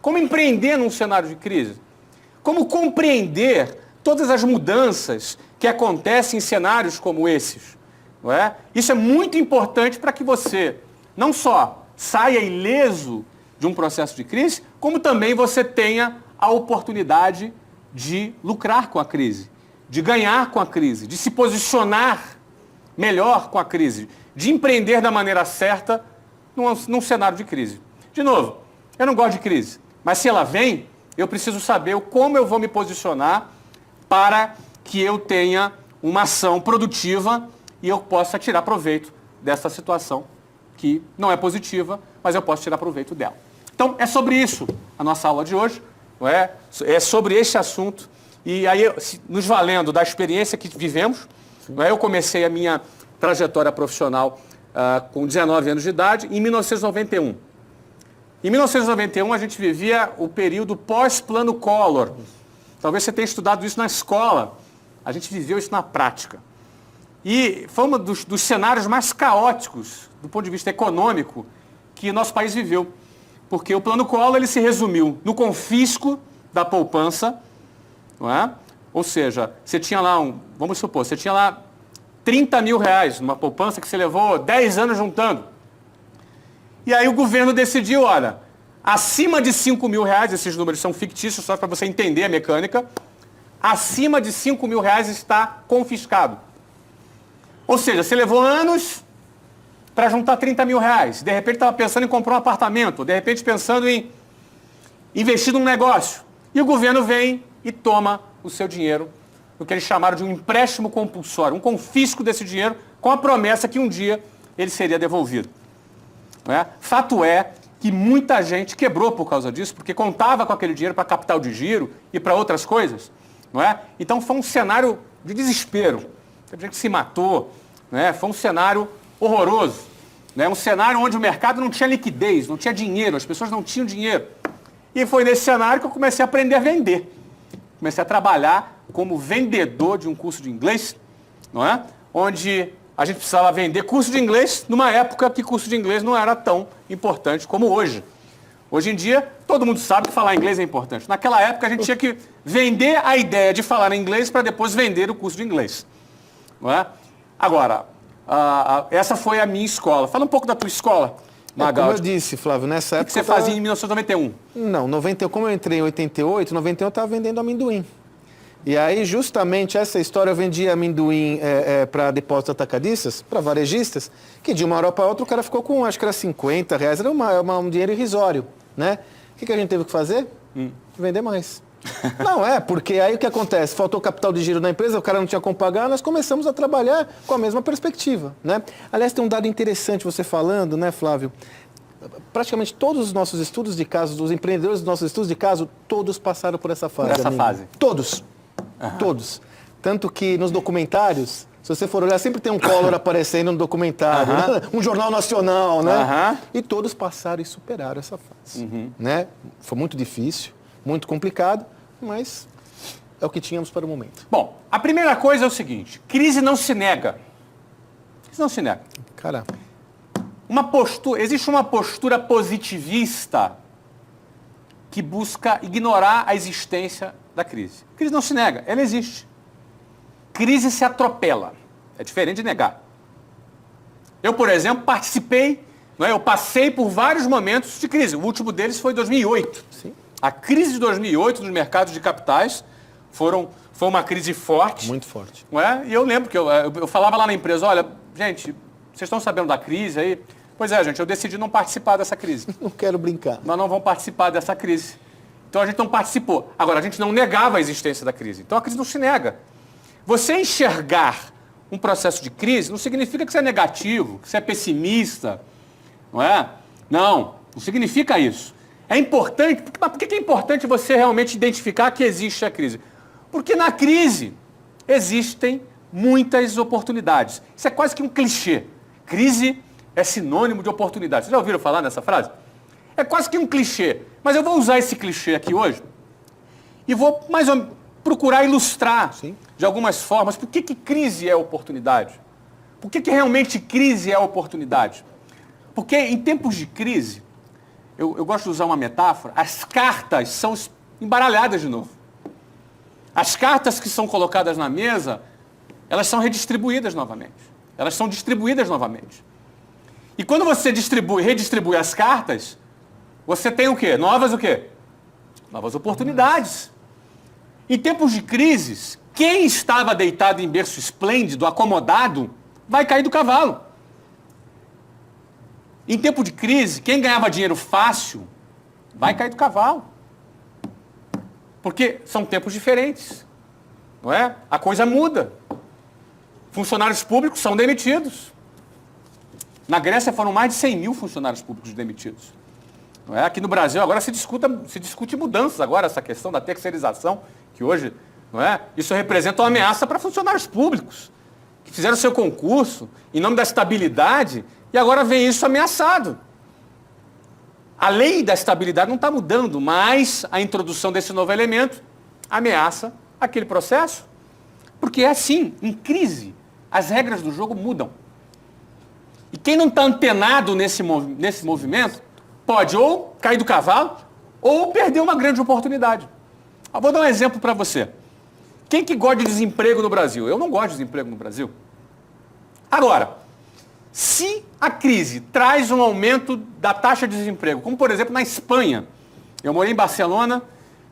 Como empreender num cenário de crise? Como compreender todas as mudanças que acontecem em cenários como esses? Não é? Isso é muito importante para que você não só saia ileso de um processo de crise, como também você tenha a oportunidade de lucrar com a crise, de ganhar com a crise, de se posicionar melhor com a crise, de empreender da maneira certa num cenário de crise. De novo, eu não gosto de crise, mas se ela vem, eu preciso saber como eu vou me posicionar para que eu tenha uma ação produtiva e eu possa tirar proveito dessa situação que não é positiva, mas eu posso tirar proveito dela. Então, é sobre isso a nossa aula de hoje, não é? É sobre este assunto. E aí, nos valendo da experiência que vivemos, não é? Eu comecei a minha trajetória profissional com 19 anos de idade, em 1991. Em 1991, a gente vivia o período pós-Plano Collor. Talvez você tenha estudado isso na escola. A gente viveu isso na prática. E foi um dos cenários mais caóticos, do ponto de vista econômico, que nosso país viveu. Porque o Plano Collor ele se resumiu no confisco da poupança, não é? Ou seja, você tinha lá vamos supor, você tinha lá 30 mil reais numa poupança que você levou 10 anos juntando. E aí o governo decidiu, olha, acima de 5 mil reais, esses números são fictícios só para você entender a mecânica, acima de 5 mil reais está confiscado. Ou seja, você levou anos para juntar 30 mil reais. De repente estava pensando em comprar um apartamento, de repente pensando em investir num negócio. E o governo vem e toma o seu dinheiro, o que eles chamaram de um empréstimo compulsório, um confisco desse dinheiro com a promessa que um dia ele seria devolvido. Não é? Fato é que muita gente quebrou por causa disso, porque contava com aquele dinheiro para capital de giro e para outras coisas. Não é? Então foi um cenário de desespero. Teve gente que se matou, não é? Foi um cenário horroroso. Né? Um cenário onde o mercado não tinha liquidez, não tinha dinheiro, as pessoas não tinham dinheiro. E foi nesse cenário que eu comecei a aprender a vender. Comecei a trabalhar como vendedor de um curso de inglês, não é? Onde a gente precisava vender curso de inglês numa época que curso de inglês não era tão importante como hoje. Hoje em dia, todo mundo sabe que falar inglês é importante. Naquela época, a gente tinha que vender a ideia de falar inglês para depois vender o curso de inglês. Não é? Agora, essa foi a minha escola. Fala um pouco da tua escola, Magaldi. Como eu disse, Flávio, nessa época... O que você fazia em 1991? Não, 90, como eu entrei em 88, 91 eu estava vendendo amendoim. E aí, justamente, essa história, eu vendia amendoim para depósitos atacadistas, para varejistas, que de uma hora para outra o cara ficou com, acho que era 50 reais, era um dinheiro irrisório, né? O que a gente teve que fazer? Vender mais. Não, porque aí o que acontece? Faltou capital de giro na empresa, o cara não tinha como pagar, nós começamos a trabalhar com a mesma perspectiva, né? Aliás, tem um dado interessante você falando, né, Flávio? Praticamente todos os nossos estudos de caso, dos empreendedores dos nossos estudos de caso, todos passaram por essa fase. Por essa fase? Todos. Todos. Tanto que nos documentários, se você for olhar, sempre tem um Collor aparecendo no documentário, né? Um jornal nacional, né? E todos passaram e superaram essa fase. Né? Foi muito difícil, muito complicado, mas é o que tínhamos para o momento. Bom, a primeira coisa é o seguinte, crise não se nega. Crise não se nega. Caramba. Existe uma postura positivista que busca ignorar a existência da crise. Crise não se nega, ela existe. Crise se atropela. É diferente de negar. Eu, por exemplo, eu passei por vários momentos de crise. O último deles foi em 2008. Sim. A crise de 2008 nos mercados de capitais foi uma crise forte. Muito forte. Não é? E eu lembro que eu falava lá na empresa, olha, gente, vocês estão sabendo da crise aí? Pois é, gente, eu decidi não participar dessa crise. Não quero brincar. Nós não vamos participar dessa crise. Então a gente não participou. Agora, a gente não negava a existência da crise. Então a crise não se nega. Você enxergar um processo de crise não significa que você é negativo, que você é pessimista, não é? Não significa isso. É importante, mas por que é importante você realmente identificar que existe a crise? Porque na crise existem muitas oportunidades. Isso é quase que um clichê. Crise é sinônimo de oportunidade. Vocês já ouviram falar nessa frase? É quase que um clichê. Mas eu vou usar esse clichê aqui hoje e vou mais ou menos procurar ilustrar de algumas formas por que crise é oportunidade. Por que realmente crise é oportunidade? Porque em tempos de crise, eu gosto de usar uma metáfora, as cartas são embaralhadas de novo. As cartas que são colocadas na mesa, elas são redistribuídas novamente. Elas são distribuídas novamente. E quando você redistribui as cartas, você tem o quê? Novas o quê? Novas oportunidades. Em tempos de crises, quem estava deitado em berço esplêndido, acomodado, vai cair do cavalo. Em tempo de crise, quem ganhava dinheiro fácil, vai cair do cavalo. Porque são tempos diferentes. Não é? A coisa muda. Funcionários públicos são demitidos. Na Grécia foram mais de 100 mil funcionários públicos demitidos. Não é? Aqui no Brasil agora se discute mudanças agora, essa questão da terceirização, que hoje, não é? Isso representa uma ameaça para funcionários públicos, que fizeram seu concurso em nome da estabilidade e agora vem isso ameaçado. A lei da estabilidade não está mudando, mas a introdução desse novo elemento ameaça aquele processo. Porque é assim, em crise, as regras do jogo mudam. E quem não está antenado nesse movimento pode ou cair do cavalo ou perder uma grande oportunidade. Eu vou dar um exemplo para você. Quem que gosta de desemprego no Brasil? Eu não gosto de desemprego no Brasil. Agora, se a crise traz um aumento da taxa de desemprego, como por exemplo na Espanha, eu morei em Barcelona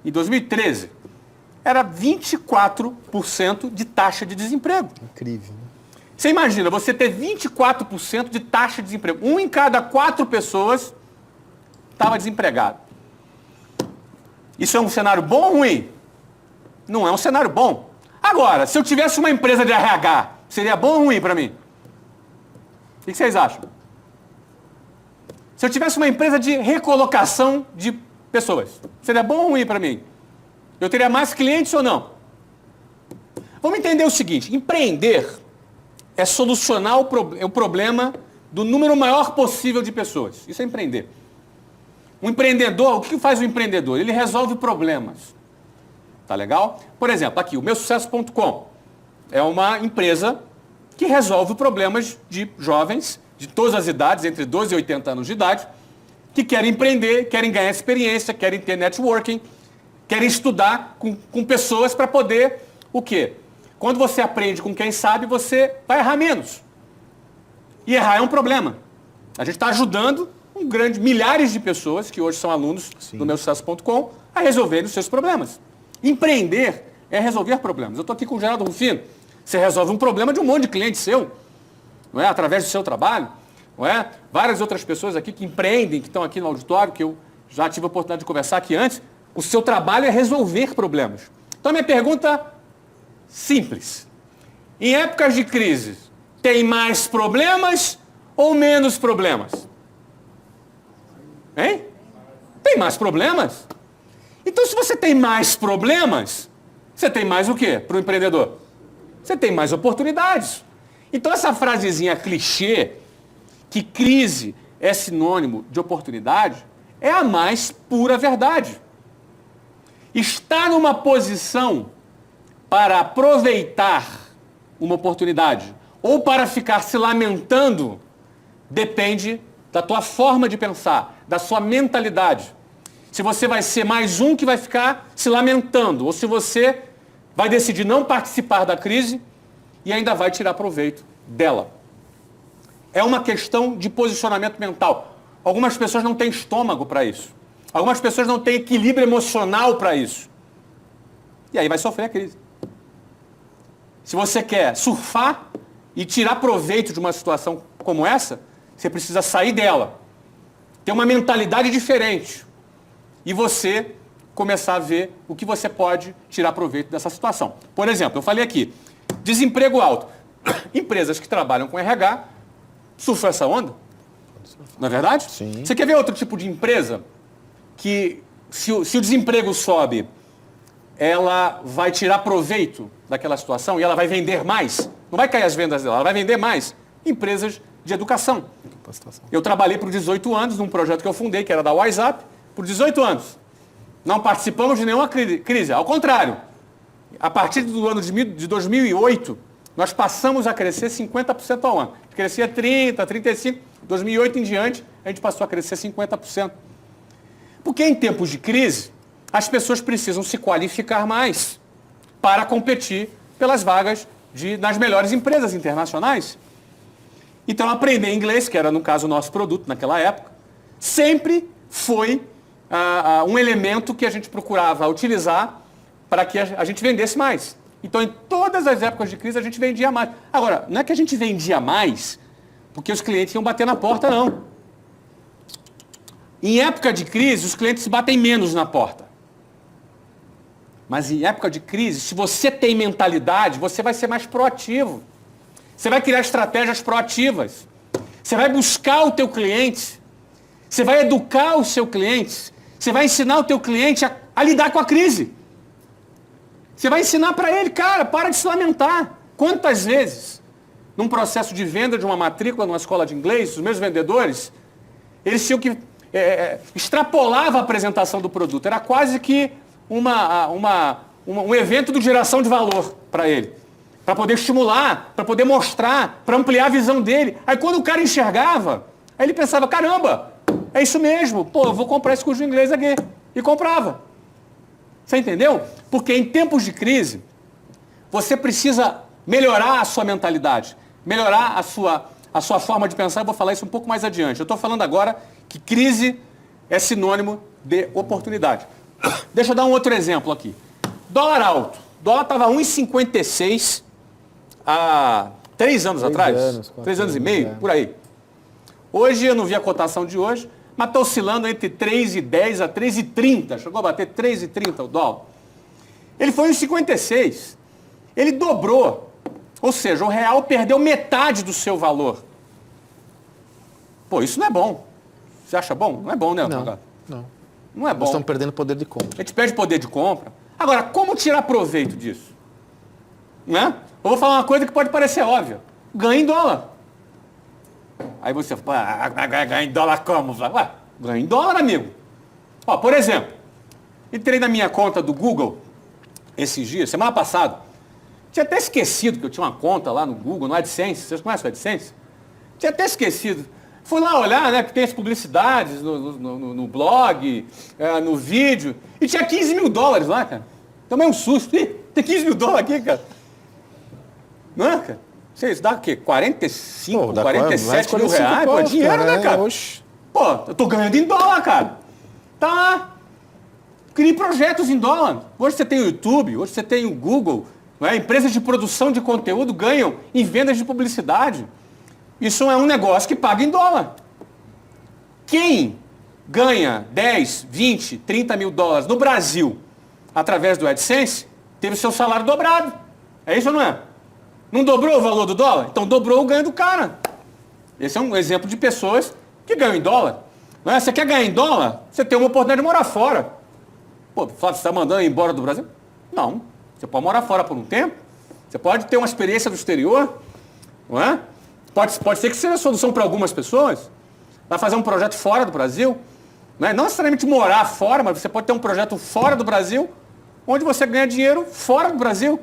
em 2013, era 24% de taxa de desemprego. Incrível. Você imagina, você ter 24% de taxa de desemprego. 1 em cada 4 pessoas estava desempregado. Isso é um cenário bom ou ruim? Não é um cenário bom. Agora, se eu tivesse uma empresa de RH, seria bom ou ruim para mim? O que vocês acham? Se eu tivesse uma empresa de recolocação de pessoas, seria bom ou ruim para mim? Eu teria mais clientes ou não? Vamos entender o seguinte, empreender é solucionar o problema do número maior possível de pessoas. Isso é empreender. Um empreendedor, o que faz o empreendedor? Ele resolve problemas. Tá legal? Por exemplo, aqui, o meusucesso.com é uma empresa que resolve problemas de jovens de todas as idades, entre 12 e 80 anos de idade, que querem empreender, querem ganhar experiência, querem ter networking, querem estudar com pessoas para poder o quê? Quando você aprende com quem sabe, você vai errar menos. E errar é um problema. A gente está ajudando milhares de pessoas que hoje são alunos do meusucesso.com a resolverem os seus problemas. Empreender é resolver problemas. Eu estou aqui com o Geraldo Rufino. Você resolve um problema de um monte de cliente seu, não é? Através do seu trabalho. Não é? Várias outras pessoas aqui que empreendem, que estão aqui no auditório, que eu já tive a oportunidade de conversar aqui antes. O seu trabalho é resolver problemas. Então, minha pergunta simples. Em épocas de crise, tem mais problemas ou menos problemas? Hein? Tem mais problemas? Então, se você tem mais problemas, você tem mais o quê para o empreendedor? Você tem mais oportunidades. Então, essa frasezinha clichê, que crise é sinônimo de oportunidade, é a mais pura verdade. Estar numa posição para aproveitar uma oportunidade ou para ficar se lamentando depende da tua forma de pensar, da sua mentalidade. Se você vai ser mais um que vai ficar se lamentando ou se você vai decidir não participar da crise e ainda vai tirar proveito dela. É uma questão de posicionamento mental. Algumas pessoas não têm estômago para isso. Algumas pessoas não têm equilíbrio emocional para isso. E aí vai sofrer a crise. Se você quer surfar e tirar proveito de uma situação como essa, você precisa sair dela. Ter uma mentalidade diferente. E você começar a ver o que você pode tirar proveito dessa situação. Por exemplo, eu falei aqui, desemprego alto. Empresas que trabalham com RH surfam essa onda. Não é verdade? Sim. Você quer ver outro tipo de empresa que, se o desemprego sobe, ela vai tirar proveito daquela situação e ela vai vender mais? Não vai cair as vendas dela, ela vai vender mais. Empresas de educação. Eu trabalhei por 18 anos num projeto que eu fundei, que era da WhatsApp, por 18 anos. Não participamos de nenhuma crise, ao contrário. A partir do ano de 2008, nós passamos a crescer 50% ao ano. Crescia 30%, 35%. 2008 em diante, a gente passou a crescer 50%. Porque em tempos de crise, as pessoas precisam se qualificar mais para competir pelas vagas nas melhores empresas internacionais. Então, aprender inglês, que era, no caso, o nosso produto naquela época, sempre foi um elemento que a gente procurava utilizar para que a gente vendesse mais. Então, em todas as épocas de crise, a gente vendia mais. Agora, não é que a gente vendia mais porque os clientes iam bater na porta, não. Em época de crise, os clientes batem menos na porta. Mas em época de crise, se você tem mentalidade, você vai ser mais proativo. Você vai criar estratégias proativas. Você vai buscar o teu cliente. Você vai educar o seu cliente. Você vai ensinar o teu cliente a lidar com a crise. Você vai ensinar para ele, cara, para de se lamentar. Quantas vezes, num processo de venda de uma matrícula numa escola de inglês, os meus vendedores, eles tinham que extrapolava a apresentação do produto. Era quase que um evento de geração de valor para ele. Para poder estimular, para poder mostrar, para ampliar a visão dele. Aí quando o cara enxergava, aí ele pensava, caramba, é isso mesmo, pô, eu vou comprar esse curso de inglês aqui. E comprava. Você entendeu? Porque em tempos de crise, você precisa melhorar a sua mentalidade, melhorar a sua forma de pensar. Eu vou falar isso um pouco mais adiante. Eu estou falando agora que crise é sinônimo de oportunidade. Deixa eu dar um outro exemplo aqui. Dólar alto. Dólar estava 1,56 há 3 anos atrás. 3 anos e meio, por aí. Hoje, eu não vi a cotação de hoje, mas está oscilando entre 3,10 a 3,30. Chegou a bater 3,30 o dólar. Ele foi 1,56. Ele dobrou. Ou seja, o real perdeu metade do seu valor. Pô, isso não é bom. Você acha bom? Não é bom, né? Não. Não é bom. Nós estamos perdendo poder de compra. A gente perde poder de compra. Agora, como tirar proveito disso? Né? Eu vou falar uma coisa que pode parecer óbvia. Ganha em dólar. Aí você fala, ganha em dólar como? Ué, ganha em dólar, amigo. Ó, por exemplo, entrei na minha conta do Google esses dias, semana passada. Tinha até esquecido que eu tinha uma conta lá no Google, no AdSense. Vocês conhecem o AdSense? Tinha até esquecido. Fui lá olhar, né, porque tem as publicidades no blog, no vídeo, e tinha 15 mil dólares lá, cara. Tomei um susto. Ih, tem 15 mil dólares aqui, cara. Não é, cara? Isso dá o quê? 45, 47 mil reais? Pô, dinheiro, né, cara? Pô, eu tô ganhando em dólar, cara. Tá lá. Crie projetos em dólar. Hoje você tem o YouTube, hoje você tem o Google, né? Empresas de produção de conteúdo ganham em vendas de publicidade. Isso é um negócio que paga em dólar. Quem ganha 10, 20, 30 mil dólares no Brasil através do AdSense, teve seu salário dobrado. É isso ou não é? Não dobrou o valor do dólar? Então dobrou o ganho do cara. Esse é um exemplo de pessoas que ganham em dólar. Não é? Você quer ganhar em dólar? Você tem uma oportunidade de morar fora. Pô, Flávio, você está mandando ir embora do Brasil? Não. Você pode morar fora por um tempo. Você pode ter uma experiência do exterior. Não é? Pode ser que seja a solução para algumas pessoas. Vai fazer um projeto fora do Brasil. Não necessariamente morar fora, mas você pode ter um projeto fora do Brasil, onde você ganha dinheiro fora do Brasil.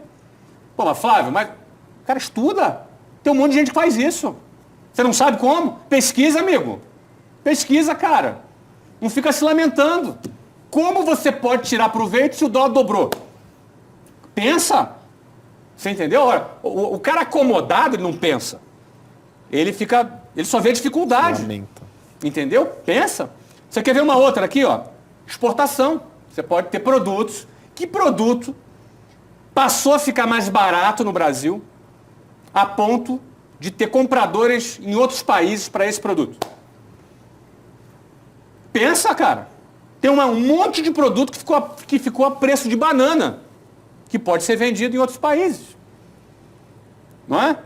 Pô, mas Flávio, mas o cara estuda. Tem um monte de gente que faz isso. Você não sabe como? Pesquisa, amigo. Pesquisa, cara. Não fica se lamentando. Como você pode tirar proveito se o dólar dobrou? Pensa. Você entendeu? Olha, o cara acomodado, ele não pensa. Ele só vê dificuldade. Lamenta. Entendeu? Pensa. Você quer ver uma outra aqui, ó? Exportação. Você pode ter produtos. Que produto passou a ficar mais barato no Brasil a ponto de ter compradores em outros países para esse produto? Pensa, cara. Tem um monte de produto que ficou a preço de banana, que pode ser vendido em outros países. Não é?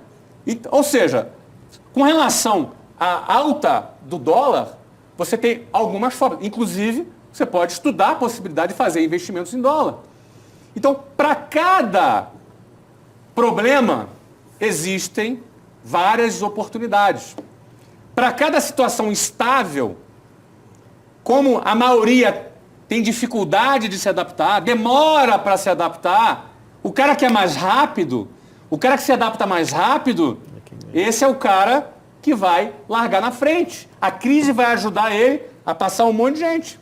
Ou seja, com relação à alta do dólar, você tem algumas formas. Inclusive, você pode estudar a possibilidade de fazer investimentos em dólar. Então, para cada problema, existem várias oportunidades. Para cada situação instável, como a maioria tem dificuldade de se adaptar, demora para se adaptar, o cara que é mais rápido, o cara que se adapta mais rápido, esse é o cara que vai largar na frente. A crise vai ajudar ele a passar um monte de gente.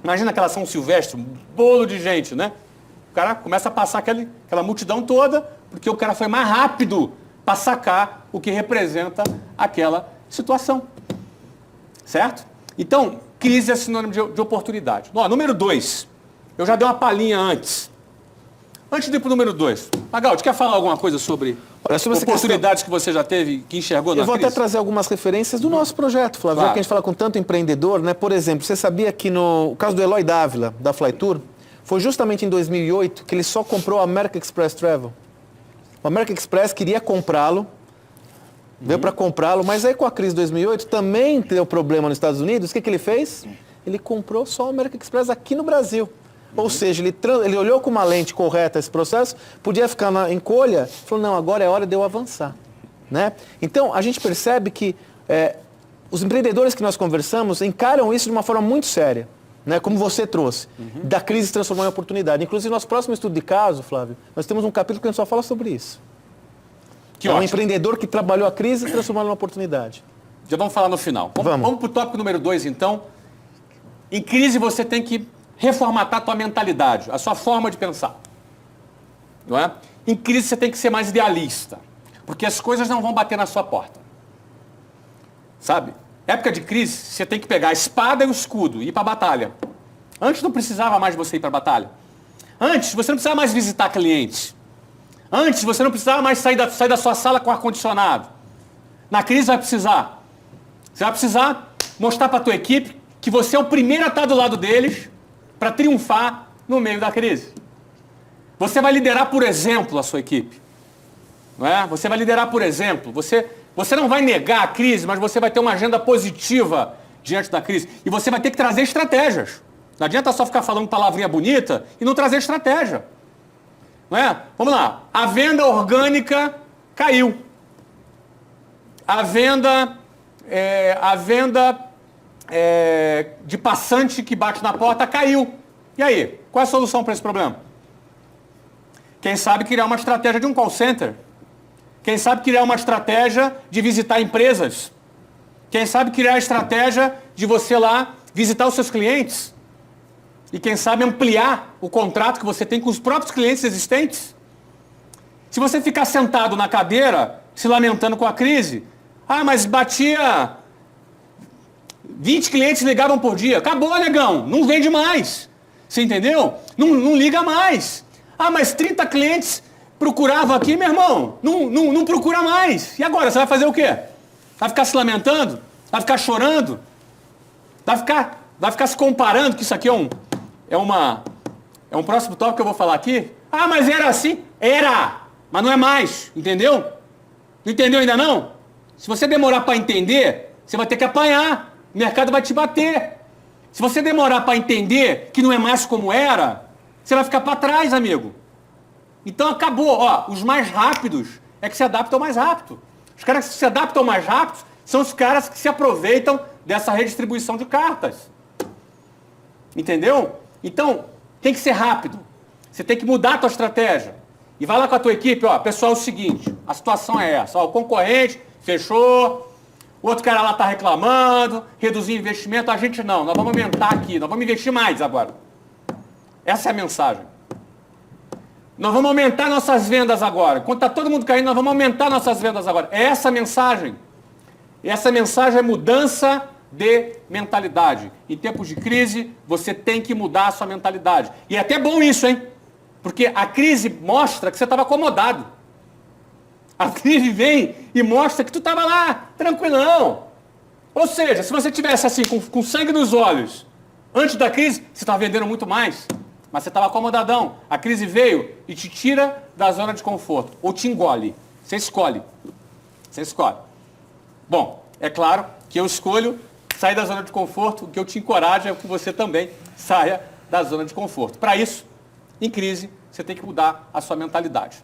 Imagina aquela São Silvestre, um bolo de gente, né? O cara começa a passar aquela multidão toda, porque o cara foi mais rápido para sacar o que representa aquela situação. Certo? Então, crise é sinônimo de oportunidade. Ó, número 2. Eu já dei uma palhinha antes. Antes de ir para o número 2. Magaldi, quer falar alguma coisa sobre oportunidades que você já teve, que enxergou na crise? Eu vou até trazer algumas referências do nosso projeto, Flávio. Claro. Já que a gente fala com tanto empreendedor, né? Por exemplo, você sabia que no caso do Eloy Dávila, da Flytour, foi justamente em 2008 que ele só comprou a American Express Travel. O American Express queria comprá-lo, veio para comprá-lo, mas aí com a crise de 2008 também deu problema nos Estados Unidos. O que ele fez? Ele comprou só o American Express aqui no Brasil. Ou seja, ele olhou com uma lente correta esse processo, podia ficar em colha, falou, não, agora é hora de eu avançar. Né? Então, a gente percebe que os empreendedores que nós conversamos encaram isso de uma forma muito séria, né? Como você trouxe, da crise se transformar em oportunidade. Inclusive, no nosso próximo estudo de caso, Flávio, nós temos um capítulo que a gente só fala sobre isso. Que é um ótimo. empreendedor que trabalhou a crise e transformou numa oportunidade. Já vamos falar no final. Vamos para o tópico número 2, então. Em crise, você tem que reformatar a tua mentalidade, a sua forma de pensar. Não é? Em crise, você tem que ser mais idealista, porque as coisas não vão bater na sua porta. Sabe? Época de crise, você tem que pegar a espada e o escudo e ir para a batalha. Antes não precisava mais de você ir para a batalha. Antes, você não precisava mais visitar clientes. Antes, você não precisava mais sair da sua sala com ar-condicionado. Na crise, vai precisar. Você vai precisar mostrar para a tua equipe que você é o primeiro a estar do lado deles para triunfar no meio da crise. Você vai liderar, por exemplo, a sua equipe. Não é? Você vai liderar, por exemplo. Você não vai negar a crise, mas você vai ter uma agenda positiva diante da crise. E você vai ter que trazer estratégias. Não adianta só ficar falando palavrinha bonita e não trazer estratégia. Não é? Vamos lá. A venda orgânica caiu. A venda de passante que bate na porta caiu. E aí? Qual é a solução para esse problema? Quem sabe criar uma estratégia de um call center? Quem sabe criar uma estratégia de visitar empresas? Quem sabe criar a estratégia de você lá visitar os seus clientes? E quem sabe ampliar o contrato que você tem com os próprios clientes existentes? Se você ficar sentado na cadeira, se lamentando com a crise, mas batia 20 clientes ligavam por dia. Acabou, negão. Não vende mais. Você entendeu? Não liga mais. Mas 30 clientes procuravam aqui, meu irmão. Não procura mais. E agora? Você vai fazer o quê? Vai ficar se lamentando? Vai ficar chorando? Vai ficar se comparando, que isso aqui é um próximo tópico que eu vou falar aqui? Mas era assim? Era! Mas não é mais. Entendeu? Não entendeu ainda não? Se você demorar para entender, você vai ter que apanhar. O mercado vai te bater. Se você demorar para entender que não é mais como era, você vai ficar para trás, amigo. Então acabou. Os mais rápidos é que se adaptam mais rápido. Os caras que se adaptam mais rápido são os caras que se aproveitam dessa redistribuição de cartas. Entendeu? Então, tem que ser rápido. Você tem que mudar a tua estratégia. E vai lá com a tua equipe, pessoal, é o seguinte, a situação é essa. O concorrente fechou, o outro cara lá está reclamando, reduzir investimento, a gente não, nós vamos aumentar aqui, nós vamos investir mais agora. Essa é a mensagem. Nós vamos aumentar nossas vendas agora. Enquanto está todo mundo caindo, nós vamos aumentar nossas vendas agora. É essa a mensagem. E essa mensagem é mudança de mentalidade. Em tempos de crise, você tem que mudar a sua mentalidade. E é até bom isso, hein? Porque a crise mostra que você estava acomodado. A crise vem e mostra que tu estava lá, tranquilão. Ou seja, se você tivesse assim, com sangue nos olhos, antes da crise, você estava vendendo muito mais. Mas você estava acomodadão. A crise veio e te tira da zona de conforto. Ou te engole. Você escolhe. Você escolhe. Bom, é claro que eu escolho sair da zona de conforto. O que eu te encorajo é que você também saia da zona de conforto. Para isso, em crise, você tem que mudar a sua mentalidade.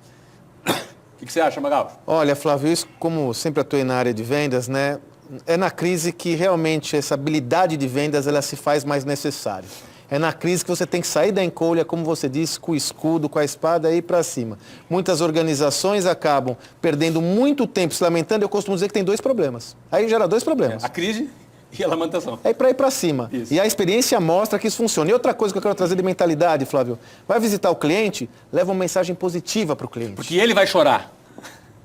O que você acha, Magaldi? Olha, Flávio, isso, como sempre atuei na área de vendas, né? É na crise que realmente essa habilidade de vendas ela se faz mais necessária. É na crise que você tem que sair da encolha, como você disse, com o escudo, com a espada e ir para cima. Muitas organizações acabam perdendo muito tempo se lamentando. Eu costumo dizer que tem dois problemas. Aí gera dois problemas. A crise E a lamentação. É para ir para cima. Isso. E a experiência mostra que isso funciona. E outra coisa que eu quero trazer de mentalidade, Flávio, vai visitar o cliente, leva uma mensagem positiva para o cliente. Porque ele vai chorar.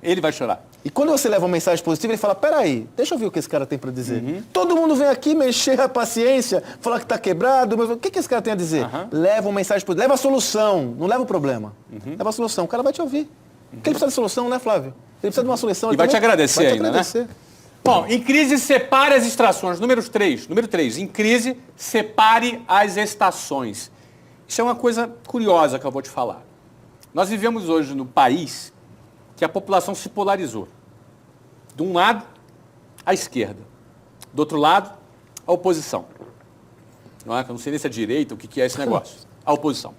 Ele vai chorar. E quando você leva uma mensagem positiva, ele fala, peraí, deixa eu ver o que esse cara tem para dizer. Todo mundo vem aqui mexer a paciência, falar que está quebrado, mas o que esse cara tem a dizer? Leva uma mensagem positiva, leva a solução, não leva o problema. Leva a solução, o cara vai te ouvir. Porque ele precisa de solução, né, Flávio? Ele precisa de uma solução. E vai te agradecer vai ainda, agradecer. né? Bom, em crise, separe as estações. Número 3, em crise, separe as estações. Isso é uma coisa curiosa que eu vou te falar. Nós vivemos hoje no país que a população se polarizou. De um lado, a esquerda. Do outro lado, a oposição. Não é? Eu não sei nem se é direita, o que é esse negócio. A oposição.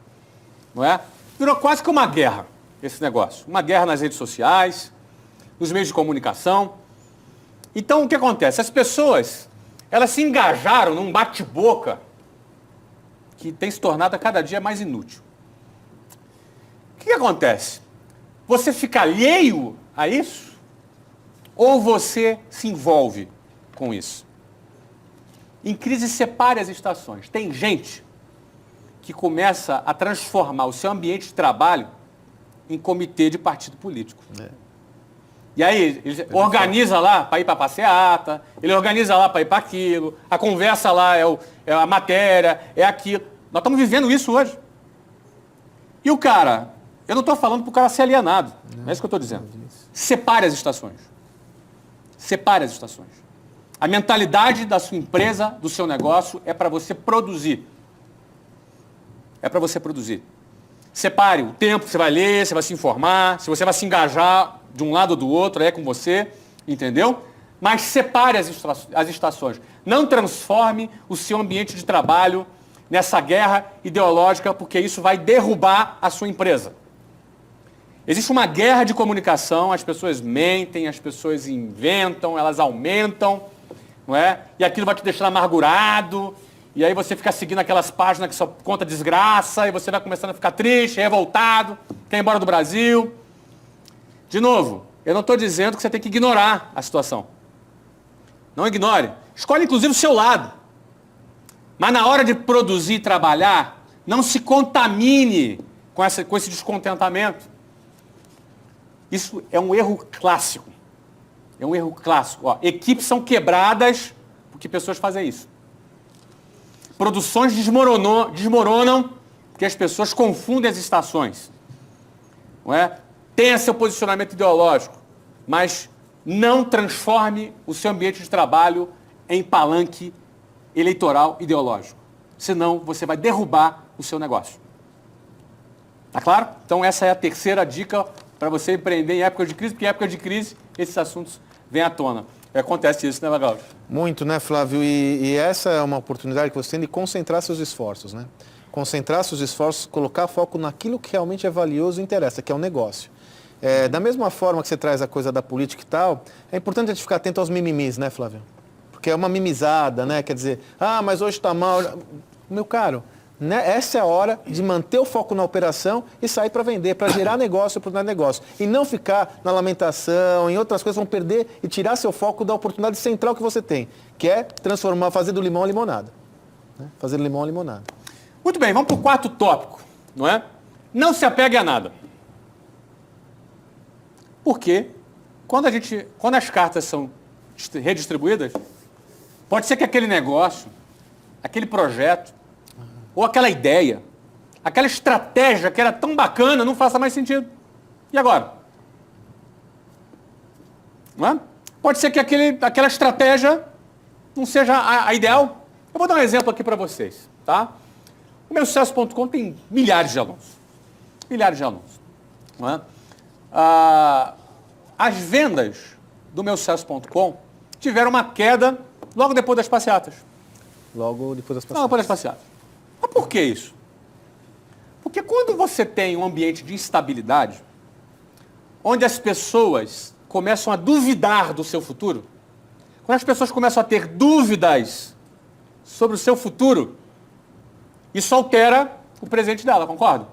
Não é? Virou quase que uma guerra, esse negócio. Uma guerra nas redes sociais, nos meios de comunicação. Então, o que acontece? As pessoas, elas se engajaram num bate-boca que tem se tornado a cada dia mais inútil. O que acontece? Você fica alheio a isso? Ou você se envolve com isso? Em crise, separe as estações. Tem gente que começa a transformar o seu ambiente de trabalho em comitê de partido político. E aí, ele organiza lá para ir para a passeata, ele organiza lá para ir para aquilo, a conversa lá é a matéria, é aquilo. Nós estamos vivendo isso hoje. E o cara, eu não estou falando para o cara ser alienado, não é isso que eu estou dizendo. Separe as estações. Separe as estações. A mentalidade da sua empresa, do seu negócio, é para você produzir. É para você produzir. Separe o tempo que você vai ler, você vai se informar, se você vai se engajar de um lado ou do outro, é com você, entendeu? Mas separe as estações. Não transforme o seu ambiente de trabalho nessa guerra ideológica, porque isso vai derrubar a sua empresa. Existe uma guerra de comunicação, as pessoas mentem, as pessoas inventam, elas aumentam, não é? E aquilo vai te deixar amargurado, e aí você fica seguindo aquelas páginas que só conta desgraça, e você vai começando a ficar triste, revoltado, quer ir embora do Brasil. De novo, eu não estou dizendo que você tem que ignorar a situação. Não ignore. Escolhe, inclusive, o seu lado. Mas na hora de produzir e trabalhar, não se contamine com esse descontentamento. Isso é um erro clássico. É um erro clássico. Ó, equipes são quebradas porque pessoas fazem isso. Produções desmoronam porque as pessoas confundem as estações. Não é? Tenha seu posicionamento ideológico, mas não transforme o seu ambiente de trabalho em palanque eleitoral ideológico. Senão você vai derrubar o seu negócio. Tá claro? Então essa é a terceira dica para você empreender em época de crise, porque em época de crise esses assuntos vêm à tona. Acontece isso, né, Magal? Muito, né, Flávio? E essa é uma oportunidade que você tem de concentrar seus esforços, né? Concentrar seus esforços, colocar foco naquilo que realmente é valioso e interessa, que é o negócio. Da mesma forma que você traz a coisa da política e tal, é importante a gente ficar atento aos mimimis, né, Flávio? Porque é uma mimizada, né? Quer dizer, mas hoje está mal. Meu caro, né? Essa é a hora de manter o foco na operação e sair para vender, para gerar negócio, oportunidade de negócio. E não ficar na lamentação, em outras coisas, vão perder e tirar seu foco da oportunidade central que você tem, que é transformar, fazer do limão a limonada. Né? Fazer do limão a limonada. Muito bem, vamos para o quarto tópico, não é? Não se apegue a nada. Porque quando as cartas são redistribuídas, pode ser que aquele negócio, aquele projeto, ou aquela ideia, aquela estratégia que era tão bacana não faça mais sentido. E agora? Não é? Pode ser que aquela estratégia não seja a ideal. Eu vou dar um exemplo aqui para vocês, tá? O meu sucesso.com tem milhares de alunos. Milhares de alunos. Não é? As vendas do meu sucesso.com tiveram uma queda logo depois das passeatas. Logo depois das passeatas. Não, depois das passeatas. Mas por que isso? Porque quando você tem um ambiente de instabilidade, onde as pessoas começam a duvidar do seu futuro, quando as pessoas começam a ter dúvidas sobre o seu futuro, isso altera o presente dela, concorda?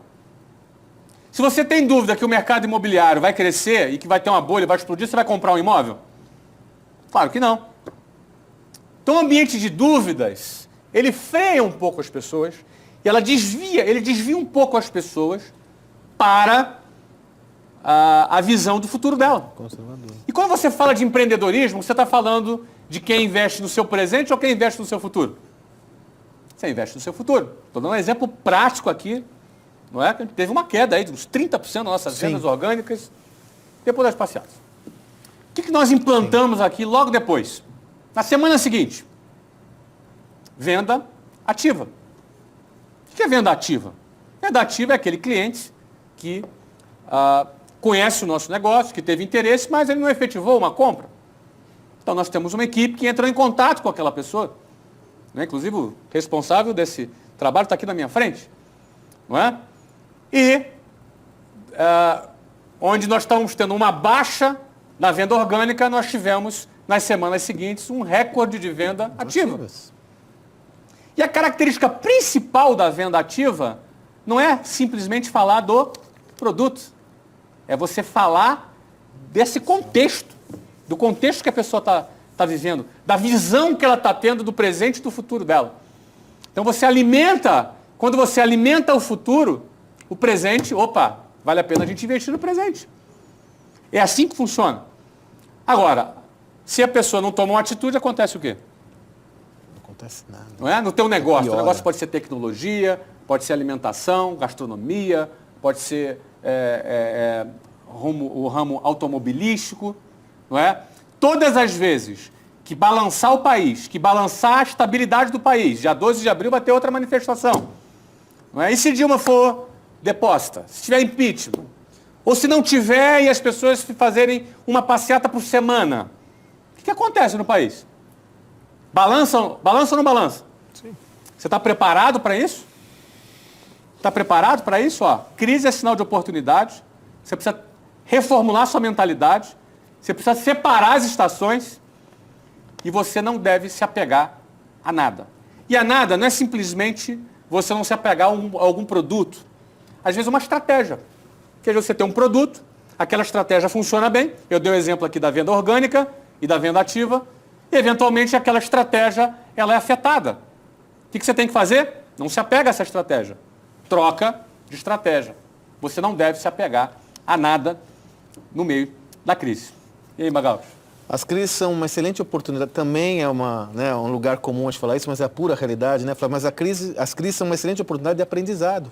Se você tem dúvida que o mercado imobiliário vai crescer e que vai ter uma bolha, vai explodir, você vai comprar um imóvel? Claro que não. Então, o ambiente de dúvidas, ele freia um pouco as pessoas e ele desvia um pouco as pessoas para a visão do futuro dela. Conservador. E quando você fala de empreendedorismo, você está falando de quem investe no seu presente ou quem investe no seu futuro? Você investe no seu futuro. Estou dando um exemplo prático aqui, não é? Teve uma queda aí de uns 30% das nossas vendas orgânicas depois das passeatas. O que nós implantamos aqui logo depois? Na semana seguinte, venda ativa. O que é venda ativa? Venda ativa é aquele cliente que conhece o nosso negócio, que teve interesse, mas ele não efetivou uma compra. Então nós temos uma equipe que entrou em contato com aquela pessoa. Né? Inclusive o responsável desse trabalho está aqui na minha frente. Não é? E onde nós estamos tendo uma baixa na venda orgânica, nós tivemos nas semanas seguintes um recorde de venda ativa. E a característica principal da venda ativa não é simplesmente falar do produto. É você falar desse contexto, do contexto que a pessoa está vivendo, da visão que ela está tendo do presente e do futuro dela. Então você alimenta, quando você alimenta o futuro, o presente, opa, vale a pena a gente investir no presente. É assim que funciona. Agora, se a pessoa não toma uma atitude, acontece o quê? Não acontece nada. Não é? No teu negócio. Piora. O negócio pode ser tecnologia, pode ser alimentação, gastronomia, pode ser o ramo automobilístico, não é? Todas as vezes que balançar o país, que balançar a estabilidade do país, dia 12 de abril vai ter outra manifestação. Não é? E se Dilma for deposta? Se tiver impeachment? Ou se não tiver e as pessoas fazerem uma passeata por semana? O que acontece no país? Balança ou não balança? Sim. Você está preparado para isso? Está preparado para isso? Ó, crise é sinal de oportunidade. Você precisa reformular sua mentalidade. Você precisa separar as estações. E você não deve se apegar a nada. E a nada não é simplesmente você não se apegar a algum produto. Às vezes é uma estratégia. Porque você tem um produto, aquela estratégia funciona bem. Eu dei o exemplo aqui da venda orgânica e da venda ativa. E, eventualmente, aquela estratégia ela é afetada. O que você tem que fazer? Não se apega a essa estratégia. Troca de estratégia. Você não deve se apegar a nada no meio da crise. E aí, Magalhães? As crises são uma excelente oportunidade. Também é um lugar comum a gente falar isso, mas é a pura realidade, né? Mas as crises são uma excelente oportunidade de aprendizado.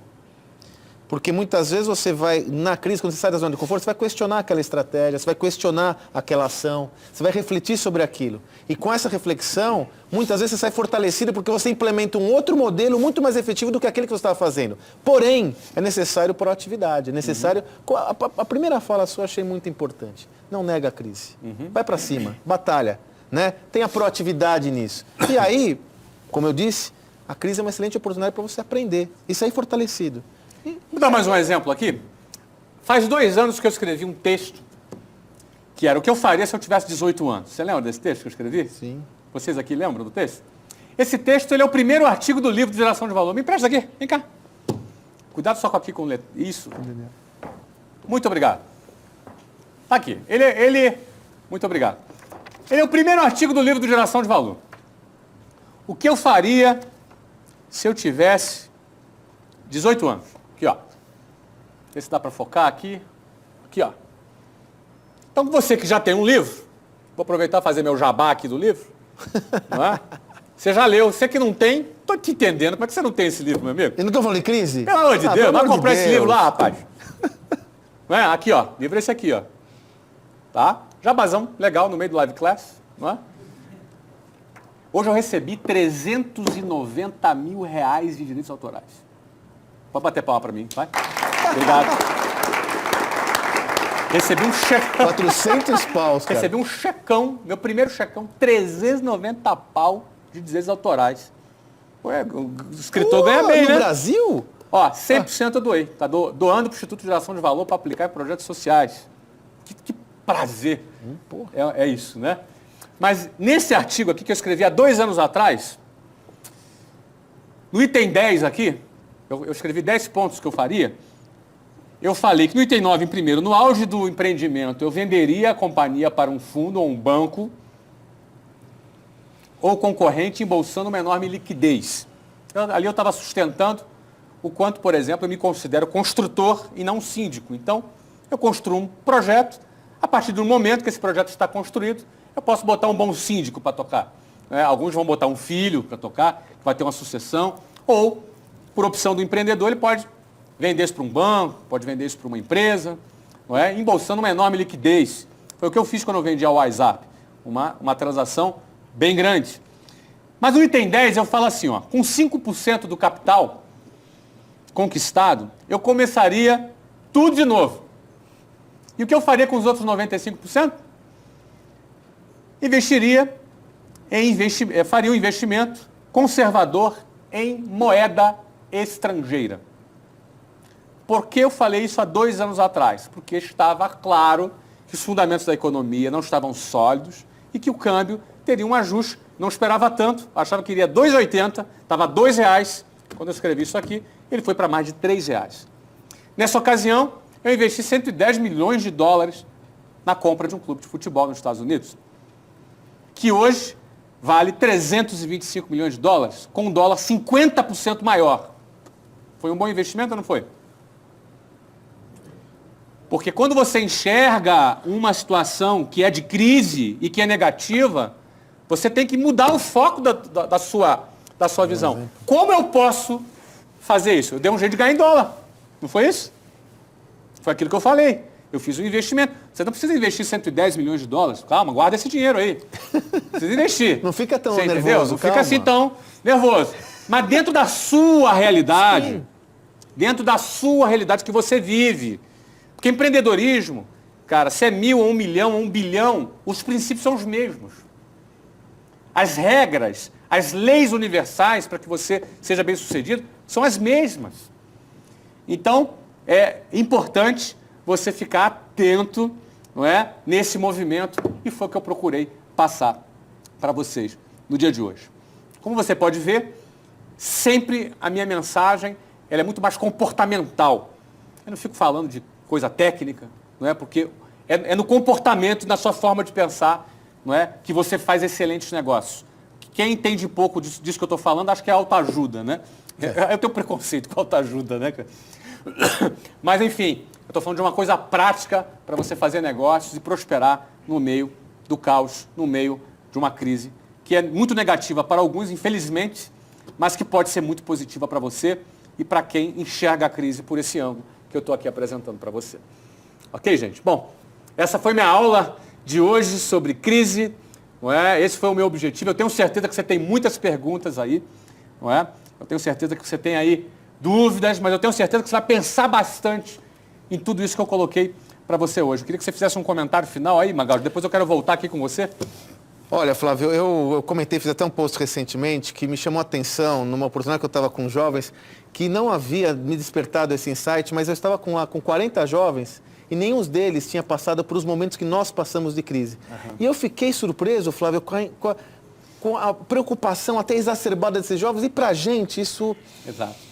Porque muitas vezes você vai, na crise, quando você sai da zona de conforto, você vai questionar aquela estratégia, você vai questionar aquela ação, você vai refletir sobre aquilo. E com essa reflexão, muitas vezes você sai fortalecido porque você implementa um outro modelo muito mais efetivo do que aquele que você estava fazendo. Porém, é necessário proatividade, é necessário... A primeira fala sua eu achei muito importante. Não nega a crise. Vai para cima, batalha, né? Tenha proatividade nisso. E aí, como eu disse, a crise é uma excelente oportunidade para você aprender e sair fortalecido. Vou dar mais um exemplo aqui. Faz 2 anos que eu escrevi um texto que era o que eu faria se eu tivesse 18 anos. Você lembra desse texto que eu escrevi? Sim. Vocês aqui lembram do texto? Esse texto ele é o primeiro artigo do livro de Geração de Valor. Me empresta aqui, vem cá. Cuidado só aqui com letra. Isso. Muito obrigado. Tá aqui. Muito obrigado. Ele é o primeiro artigo do livro de Geração de Valor. O que eu faria se eu tivesse 18 anos? Aqui, ó. Vê se dá para focar aqui. Aqui, ó. Então, você que já tem um livro, vou aproveitar e fazer meu jabá aqui do livro. Não é? Você já leu. Você que não tem, tô te entendendo. Como é que você não tem esse livro, meu amigo? Eu não estou falando de crise? Pelo amor de Deus, vai comprar esse livro lá, rapaz. Não é? Aqui, ó. Livro é esse aqui, ó. Tá? Jabazão, legal, no meio do live class. Não é? Hoje eu recebi 390 mil reais de direitos autorais. Pode bater palma para mim, vai? Obrigado. Recebi um checão. 400 paus, cara. Recebi um checão, meu primeiro checão, 390 pau de direitos autorais. Ué, o escritor ganha bem, no né? No Brasil? Ó, 100% eu doei. Tá doando para o Instituto de Geração de Valor para aplicar em projetos sociais. Que prazer. É isso, né? Mas nesse artigo aqui que eu escrevi há 2 anos atrás, no item 10 aqui, eu escrevi 10 pontos que eu faria. Eu falei que no item 9, em primeiro, no auge do empreendimento, eu venderia a companhia para um fundo ou um banco ou concorrente embolsando uma enorme liquidez. Ali eu estava sustentando o quanto, por exemplo, eu me considero construtor e não síndico. Então, eu construo um projeto, a partir do momento que esse projeto está construído, eu posso botar um bom síndico para tocar. Alguns vão botar um filho para tocar, que vai ter uma sucessão, ou, por opção do empreendedor, ele pode vender isso para um banco, pode vender isso para uma empresa, embolsando uma enorme liquidez. Foi o que eu fiz quando eu vendi ao WhatsApp, uma transação bem grande. Mas no item 10 eu falo assim, com 5% do capital conquistado, eu começaria tudo de novo. E o que eu faria com os outros 95%? Faria um investimento conservador em moeda estrangeira. Por que eu falei isso há 2 anos atrás? Porque estava claro que os fundamentos da economia não estavam sólidos e que o câmbio teria um ajuste. Não esperava tanto, achava que iria 2,80, estava R$2. Quando eu escrevi isso aqui, ele foi para mais de R$3. Nessa ocasião, eu investi 110 milhões de dólares na compra de um clube de futebol nos Estados Unidos, que hoje vale 325 milhões de dólares, com um dólar 50% maior. Foi um bom investimento ou não foi? Porque quando você enxerga uma situação que é de crise e que é negativa, você tem que mudar o foco da sua visão. Como eu posso fazer isso? Eu dei um jeito de ganhar em dólar. Não foi isso? Foi aquilo que eu falei. Eu fiz um investimento. Você não precisa investir 110 milhões de dólares. Calma, guarda esse dinheiro aí. Precisa investir. Não fica tão você nervoso. Entendeu? Não fica assim tão nervoso. Mas dentro da sua realidade, sim, dentro da sua realidade que você vive. Porque empreendedorismo, cara, se é 1.000 ou 1 milhão ou 1 bilhão, os princípios são os mesmos. As regras, as leis universais para que você seja bem sucedido são as mesmas. Então, é importante você ficar atento, nesse movimento, e foi o que eu procurei passar para vocês no dia de hoje. Como você pode ver, sempre a minha mensagem ela é muito mais comportamental. Eu não fico falando de coisa técnica, porque é no comportamento, na sua forma de pensar, que você faz excelentes negócios. Quem entende pouco disso que eu estou falando, acho que é autoajuda, Eu tenho preconceito com autoajuda, cara? Mas, enfim, eu estou falando de uma coisa prática para você fazer negócios e prosperar no meio do caos, no meio de uma crise que é muito negativa para alguns, infelizmente, mas que pode ser muito positiva para você e para quem enxerga a crise por esse ângulo que eu estou aqui apresentando para você. Ok, gente? Bom, essa foi minha aula de hoje sobre crise, Esse foi o meu objetivo. Eu tenho certeza que você tem muitas perguntas aí, Eu tenho certeza que você tem aí dúvidas, mas eu tenho certeza que você vai pensar bastante em tudo isso que eu coloquei para você hoje. Eu queria que você fizesse um comentário final aí, Magalhães. Depois eu quero voltar aqui com você. Olha, Flávio, eu comentei, fiz até um post recentemente que me chamou a atenção numa oportunidade que eu estava com jovens que não havia me despertado esse insight, mas eu estava com 40 jovens e nenhum deles tinha passado por os momentos que nós passamos de crise. Uhum. E eu fiquei surpreso, Flávio, com a preocupação até exacerbada desses jovens e para a gente isso... Exato.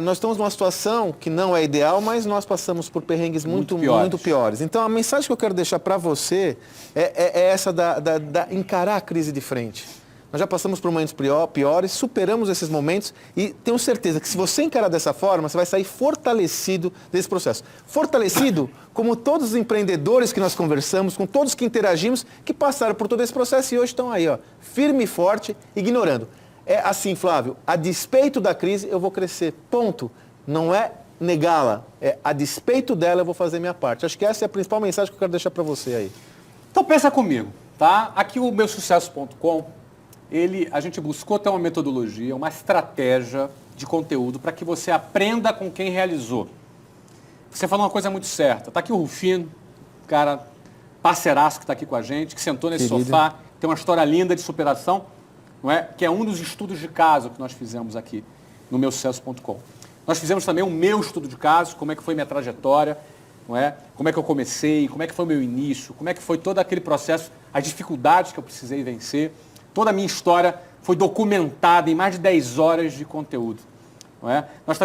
Nós estamos numa situação que não é ideal, mas nós passamos por perrengues muito piores. Então, a mensagem que eu quero deixar para você é essa da encarar a crise de frente. Nós já passamos por momentos piores, superamos esses momentos e tenho certeza que se você encarar dessa forma, você vai sair fortalecido desse processo. Fortalecido como todos os empreendedores que nós conversamos, com todos que interagimos, que passaram por todo esse processo e hoje estão aí, firme e forte, ignorando. É assim, Flávio, a despeito da crise eu vou crescer, ponto. Não é negá-la, a despeito dela eu vou fazer minha parte. Acho que essa é a principal mensagem que eu quero deixar para você aí. Então pensa comigo, tá? Aqui o meusucesso.com, a gente buscou ter uma metodologia, uma estratégia de conteúdo para que você aprenda com quem realizou. Você falou uma coisa muito certa, tá aqui o Rufino, cara parceiraço que está aqui com a gente, que sentou nesse sofá, tem uma história linda de superação, que é um dos estudos de caso que nós fizemos aqui no meusucesso.com. Nós fizemos também o meu estudo de caso, como é que foi minha trajetória, como é que eu comecei, como é que foi o meu início, como é que foi todo aquele processo, as dificuldades que eu precisei vencer. Toda a minha história foi documentada em mais de 10 horas de conteúdo. Nós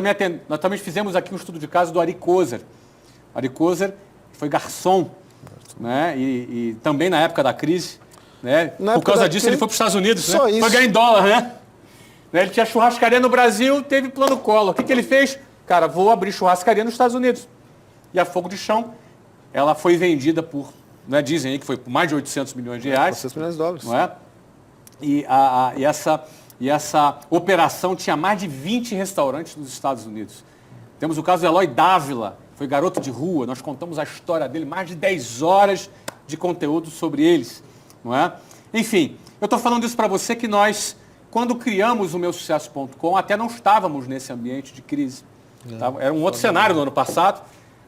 também fizemos aqui um estudo de caso do Ari Kozer. Ari Kozer foi garçom, e também na época da crise, né? Na Por época causa da disso, crise, ele foi para os Estados Unidos, só né? isso. Foi ganhar em dólar, né? Ele tinha churrascaria no Brasil, teve plano Collor. O que ele fez? Cara, vou abrir churrascaria nos Estados Unidos. E a Fogo de Chão, ela foi vendida por, né, dizem aí que foi por mais de 800 milhões de reais. 800 milhões de dólares. Não é? E essa operação tinha mais de 20 restaurantes nos Estados Unidos. Temos o caso do Eloy Dávila, foi garoto de rua, nós contamos a história dele, mais de 10 horas de conteúdo sobre eles. Não é? Enfim, eu estou falando isso para você que nós, quando criamos o meusucesso.com, até não estávamos nesse ambiente de crise. Tá? Era um outro cenário no ano passado,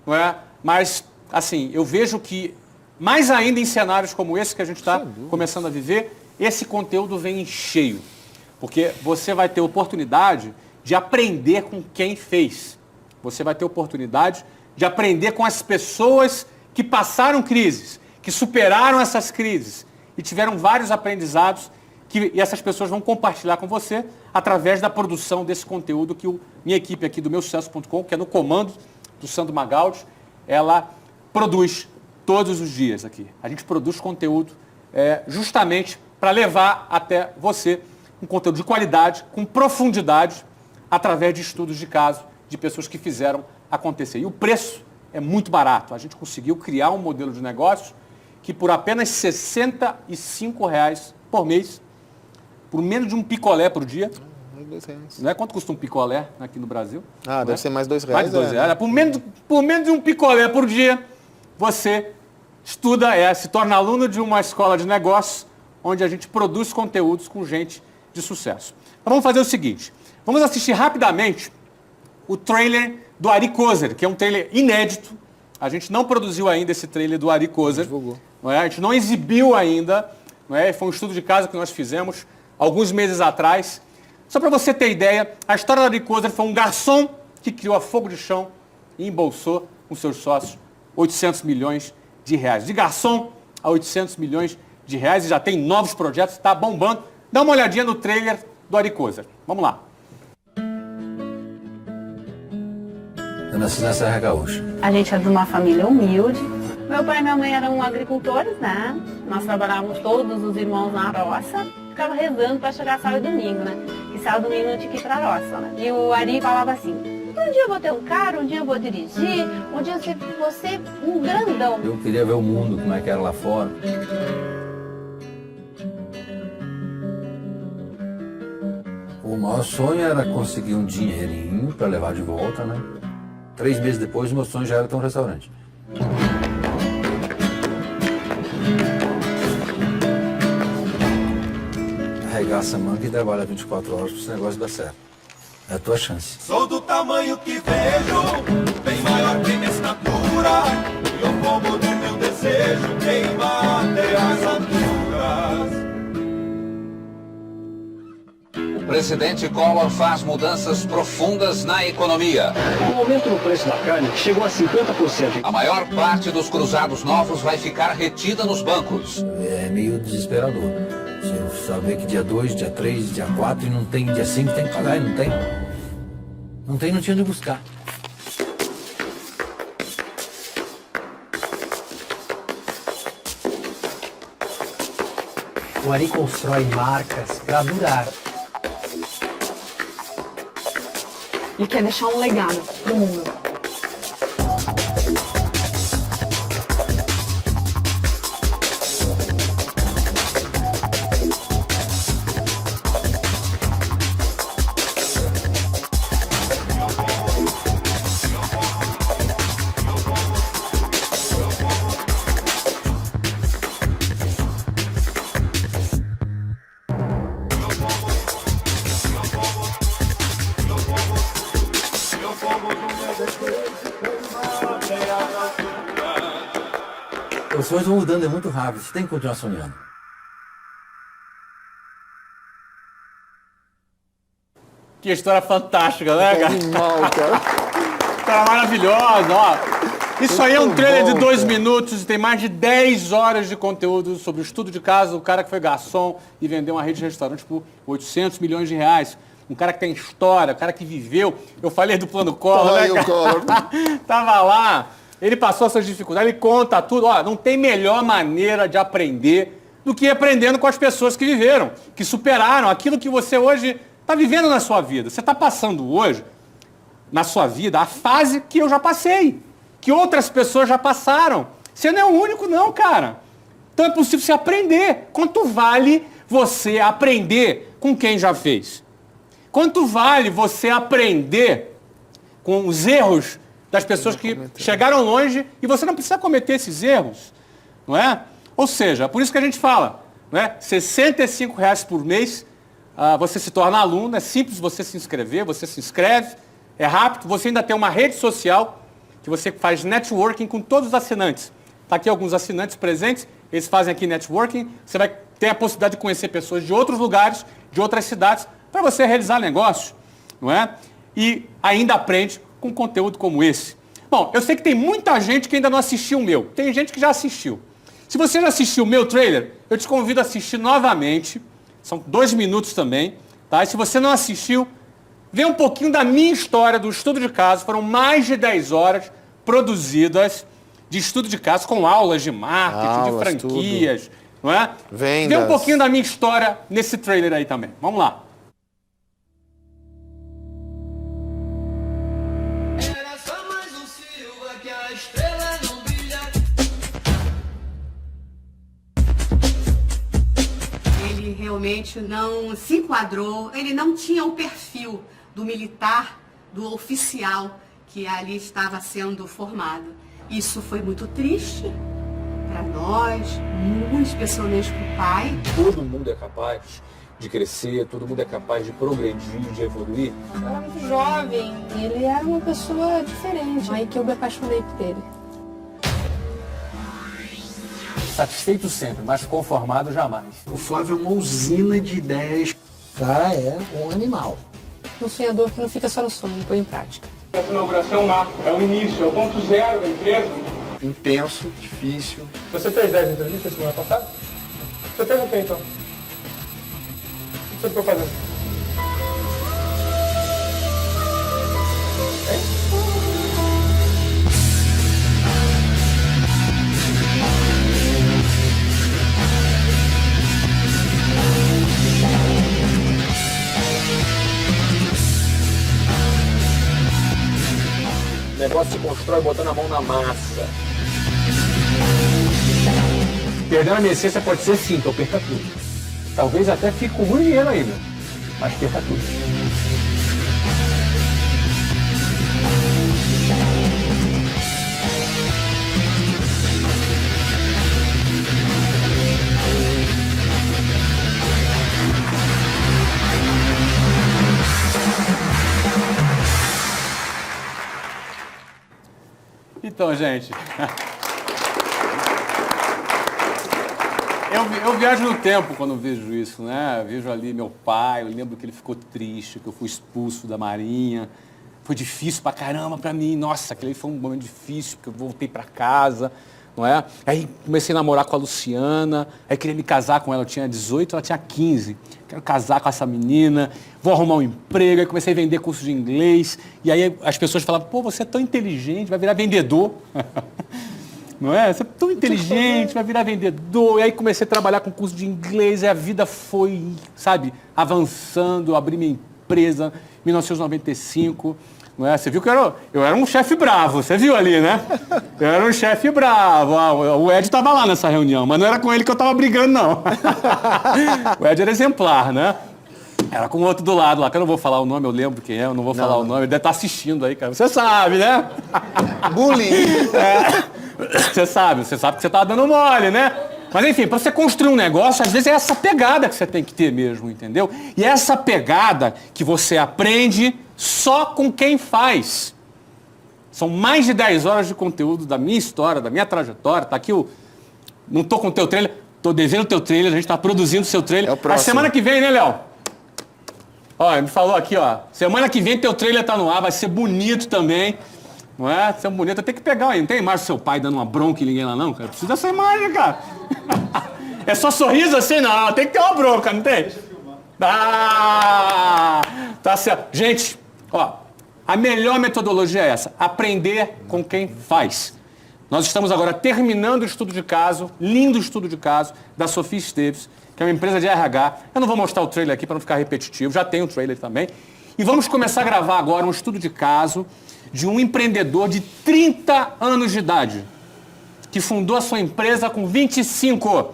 não é? Mas, assim, eu vejo que, mais ainda em cenários como esse que a gente está começando a viver, esse conteúdo vem em cheio. Porque você vai ter oportunidade de aprender com quem fez. Você vai ter oportunidade de aprender com as pessoas que passaram crises, que superaram essas crises e tiveram vários aprendizados e essas pessoas vão compartilhar com você através da produção desse conteúdo que minha equipe aqui do meusucesso.com, que é no comando do Sandro Magaldi, ela produz todos os dias aqui. A gente produz conteúdo justamente para levar até você um conteúdo de qualidade, com profundidade, através de estudos de caso, de pessoas que fizeram acontecer. E o preço é muito barato. A gente conseguiu criar um modelo de negócio que por apenas R$ 65,00 por mês, por menos de um picolé por dia. R$2. Não é? Quanto custa um picolé aqui no Brasil? Deve ser mais R$2. Mais de R$2. Por menos de um picolé por dia, você estuda, se torna aluno de uma escola de negócios, onde a gente produz conteúdos com gente de sucesso. Então vamos fazer o seguinte, vamos assistir rapidamente o trailer do Ari Kozer, que é um trailer inédito. A gente não produziu ainda esse trailer do Ari Kozer. Não é? A gente não exibiu ainda. Não é? Foi um estudo de caso que nós fizemos alguns meses atrás. Só para você ter ideia, a história do Ari Kozer foi um garçom que criou a Fogo de Chão e embolsou com seus sócios 800 milhões de reais. De garçom a 800 milhões de reais e já tem novos projetos, está bombando. Dá uma olhadinha no trailer do Ari Kozer. Vamos lá. Eu nasci na Serra Gaúcha. A gente é de uma família humilde. Meu pai e minha mãe eram agricultores, né? Nós trabalhávamos todos os irmãos na roça. Ficava rezando para chegar sábado e domingo, né? E sábado e domingo não tinha que ir pra roça, né? E o Ari falava assim, um dia eu vou ter um carro, um dia eu vou dirigir, um dia eu vou ser um grandão. Eu queria ver o mundo, como é que era lá fora. O maior sonho era conseguir um dinheirinho para levar de volta, né? 3 meses depois, o meu sonho já era ter um restaurante. Arregaça a manga e trabalha 24 horas para esse negócio dar certo. É a tua chance. Sou do tamanho que vejo, bem maior que minha estatura, e o fogo do meu desejo queima até as alturas. O presidente Collor faz mudanças profundas na economia. O aumento no preço da carne chegou a 50%. A maior parte dos cruzados novos vai ficar retida nos bancos. É meio desesperador. Você saber que dia 2, dia 3, dia 4 e não tem, dia 5 tem que pagar e não tem. Não tinha onde buscar. O Ari constrói marcas para durar. E quer deixar um legado pro mundo. Os sonhos vão mudando, é muito rápido. Você tem que continuar sonhando. Que história fantástica, né, cara? Animal, cara. Tá maravilhosa, ó. Isso aí é um trailer de 2 minutos e tem mais de 10 horas de conteúdo sobre o estudo de caso do cara que foi garçom e vendeu uma rede de restaurantes por 800 milhões de reais. Um cara que tem história, um cara que viveu. Eu falei do plano Collor, né, cara? Collor. Tava lá. Ele passou essas dificuldades, ele conta tudo. Ó, não tem melhor maneira de aprender do que aprendendo com as pessoas que viveram, que superaram aquilo que você hoje está vivendo na sua vida. Você está passando hoje, na sua vida, a fase que eu já passei, que outras pessoas já passaram. Você não é o único não, cara. Então é possível você aprender. Quanto vale você aprender com quem já fez? Quanto vale você aprender com os erros das pessoas que chegaram longe e você não precisa cometer esses erros, não é? Ou seja, por isso que a gente fala, não é? R$ 65 por mês, você se torna aluno, é simples você se inscrever, você se inscreve, é rápido, você ainda tem uma rede social que você faz networking com todos os assinantes. Está aqui alguns assinantes presentes, eles fazem aqui networking, você vai ter a possibilidade de conhecer pessoas de outros lugares, de outras cidades, para você realizar negócio, não é? E ainda aprende com conteúdo como esse. Bom, eu sei que tem muita gente que ainda não assistiu o meu. Tem gente que já assistiu. Se você já assistiu o meu trailer, eu te convido a assistir novamente. São 2 minutos também. Tá? E se você não assistiu, vê um pouquinho da minha história do estudo de caso. Foram mais de 10 horas produzidas de estudo de caso com aulas de marketing, de franquias. Não é? Vendas. Vê um pouquinho da minha história nesse trailer aí também. Vamos lá. Ele realmente não se enquadrou, ele não tinha o perfil do militar, do oficial que ali estava sendo formado. Isso foi muito triste para nós, muito especialmente para o pai. Todo mundo é capaz de crescer, todo mundo é capaz de progredir, de evoluir. Eu era muito jovem, ele era uma pessoa diferente, aí que eu me apaixonei por ele. Satisfeito sempre, mas conformado jamais. O Flávio é uma usina de ideias. O cara é um animal. Um sonhador que não fica só no sonho, põe em prática. Essa inauguração é um marco, é o início, é o ponto zero da empresa. Intenso, difícil. Você fez 10 entrevistas semana passada? Você fez o quê, então? O que você ficou fazendo? O negócio se constrói botando a mão na massa. Perdendo a minha essência pode ser sim, que eu perca tudo. Talvez até fique com muito dinheiro ainda, mas perca tudo. Então, gente, eu viajo no tempo quando vejo isso, né? Eu vejo ali meu pai, eu lembro que ele ficou triste, que eu fui expulso da Marinha. Foi difícil pra caramba pra mim. Nossa, aquele foi um momento difícil, porque eu voltei pra casa, não é? Aí comecei a namorar com a Luciana, aí queria me casar com ela, eu tinha 18, ela tinha 15. Quero casar com essa menina, vou arrumar um emprego, aí comecei a vender curso de inglês, e aí as pessoas falavam, pô, você é tão inteligente, vai virar vendedor. Não é? Você é tão inteligente, vai virar vendedor. E aí comecei a trabalhar com curso de inglês, e a vida foi, sabe, avançando, eu abri minha empresa em 1995. Não é? Você viu que eu era um chefe bravo, você viu ali, né? Eu era um chefe bravo. O Ed estava lá nessa reunião, mas não era com ele que eu estava brigando, não. O Ed era exemplar, né? Era com o outro do lado lá, que eu não vou falar o nome, eu lembro quem é, eu não vou falar o nome, ele deve estar assistindo aí, cara. Você sabe, né? Bullying. Você sabe que você estava dando mole, né? Mas enfim, para você construir um negócio, às vezes é essa pegada que você tem que ter mesmo, entendeu? E é essa pegada que você aprende só com quem faz. São mais de 10 horas de conteúdo da minha história, da minha trajetória. Tá aqui não tô com o teu trailer, tô devendo o teu trailer, a gente tá produzindo o seu trailer. É o próximo. A semana que vem, né, Léo? Ó, ele me falou aqui, ó. Semana que vem teu trailer tá no ar, vai ser bonito também. Não é? Ser bonito. Tem que pegar aí. Não tem imagem do seu pai dando uma bronca em ninguém lá, não, cara? Precisa dessa imagem, cara. É só sorriso assim? Não, tem que ter uma bronca, não tem? Ah, tá certo. Gente, ó, a melhor metodologia é essa. Aprender com quem faz. Nós estamos agora terminando o estudo de caso, lindo estudo de caso, da Sofia Esteves, que é uma empresa de RH. Eu não vou mostrar o trailer aqui para não ficar repetitivo, já tem o trailer também. E vamos começar a gravar agora um estudo de caso de um empreendedor de 30 anos de idade, que fundou a sua empresa com 25.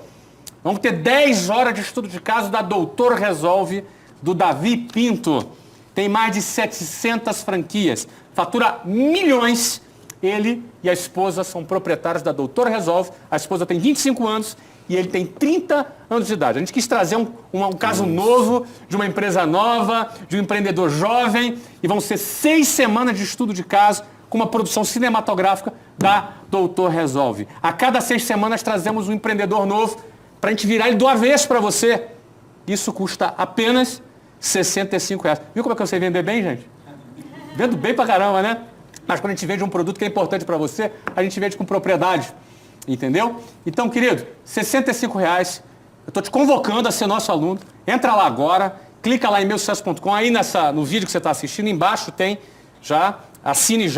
Vamos ter 10 horas de estudo de caso da Doutor Resolve, do Davi Pinto. Tem mais de 700 franquias, fatura milhões. Ele e a esposa são proprietários da Doutor Resolve. A esposa tem 25 anos e ele tem 30 anos de idade. A gente quis trazer um caso novo, de uma empresa nova, de um empreendedor jovem. E vão ser 6 semanas de estudo de caso com uma produção cinematográfica da Doutor Resolve. A cada 6 semanas trazemos um empreendedor novo para a gente virar ele do avesso para você. Isso custa apenas R$65. Viu como é que eu sei vender bem, gente? Vendo bem pra caramba, né? Mas quando a gente vende um produto que é importante para você, a gente vende com propriedade. Entendeu? Então, querido, R$65. Eu estou te convocando a ser nosso aluno. Entra lá agora, clica lá em meusucesso.com. Aí no vídeo que você está assistindo, embaixo tem já. Assine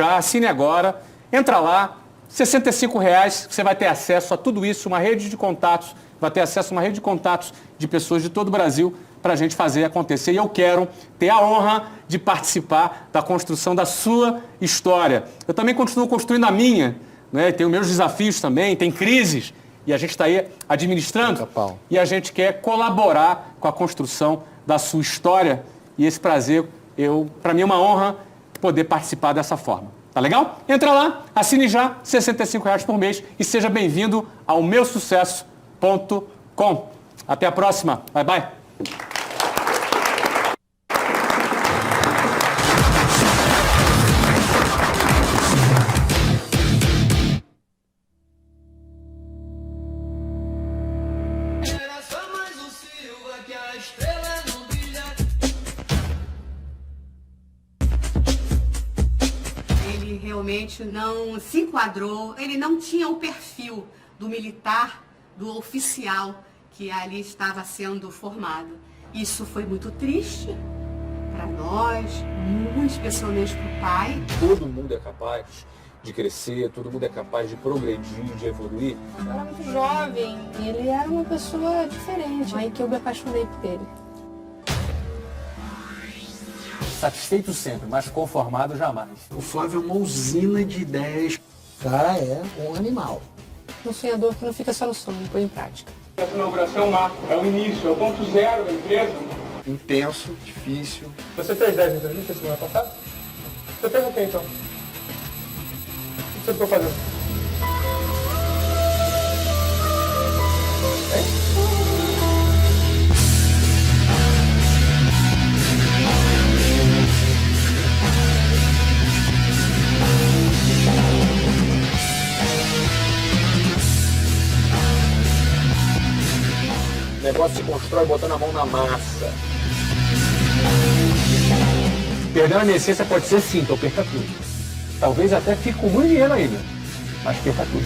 agora. Entra lá, R$65, você vai ter acesso a tudo isso, uma rede de contatos, vai ter acesso a uma rede de contatos de pessoas de todo o Brasil para a gente fazer acontecer. E eu quero ter a honra de participar da construção da sua história. Eu também continuo construindo a minha, né? Tenho meus desafios também, tem crises, e a gente está aí administrando, e a gente quer colaborar com a construção da sua história. E esse prazer, para mim é uma honra poder participar dessa forma. Tá legal? Entra lá, assine já, R$65 por mês e seja bem-vindo ao meusucesso.com. Até a próxima. Bye, bye. Realmente não se enquadrou, ele não tinha o perfil do militar, do oficial que ali estava sendo formado. Isso foi muito triste para nós, muito especialmente para o pai. Todo mundo é capaz de crescer, todo mundo é capaz de progredir, de evoluir. Eu era muito jovem e ele era uma pessoa diferente, aí que eu me apaixonei por ele. Satisfeito sempre, mas conformado jamais. O Flávio é uma usina de ideias. O cara é um animal. Um sonhador que não fica só no sonho, põe em prática. Essa inauguração é um marco, é o início, é o ponto zero da empresa. Intenso, difícil. Você fez 10 entrevistas semana passada? Você fez o quê, então? O que você ficou fazendo? O negócio se constrói botando a mão na massa. Perdendo a minha essência pode ser sim, então perca tudo. Talvez até fique com muito dinheiro ainda, mas perca tudo.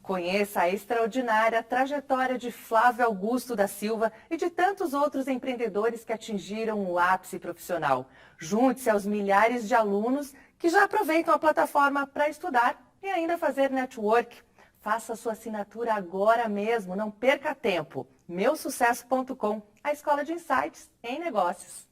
Conheça a extraordinária trajetória de Flávio Augusto da Silva e de tantos outros empreendedores que atingiram o ápice profissional. Junte-se aos milhares de alunos que já aproveitam a plataforma para estudar e ainda fazer network. Faça sua assinatura agora mesmo, não perca tempo. Meusucesso.com, a escola de insights em negócios.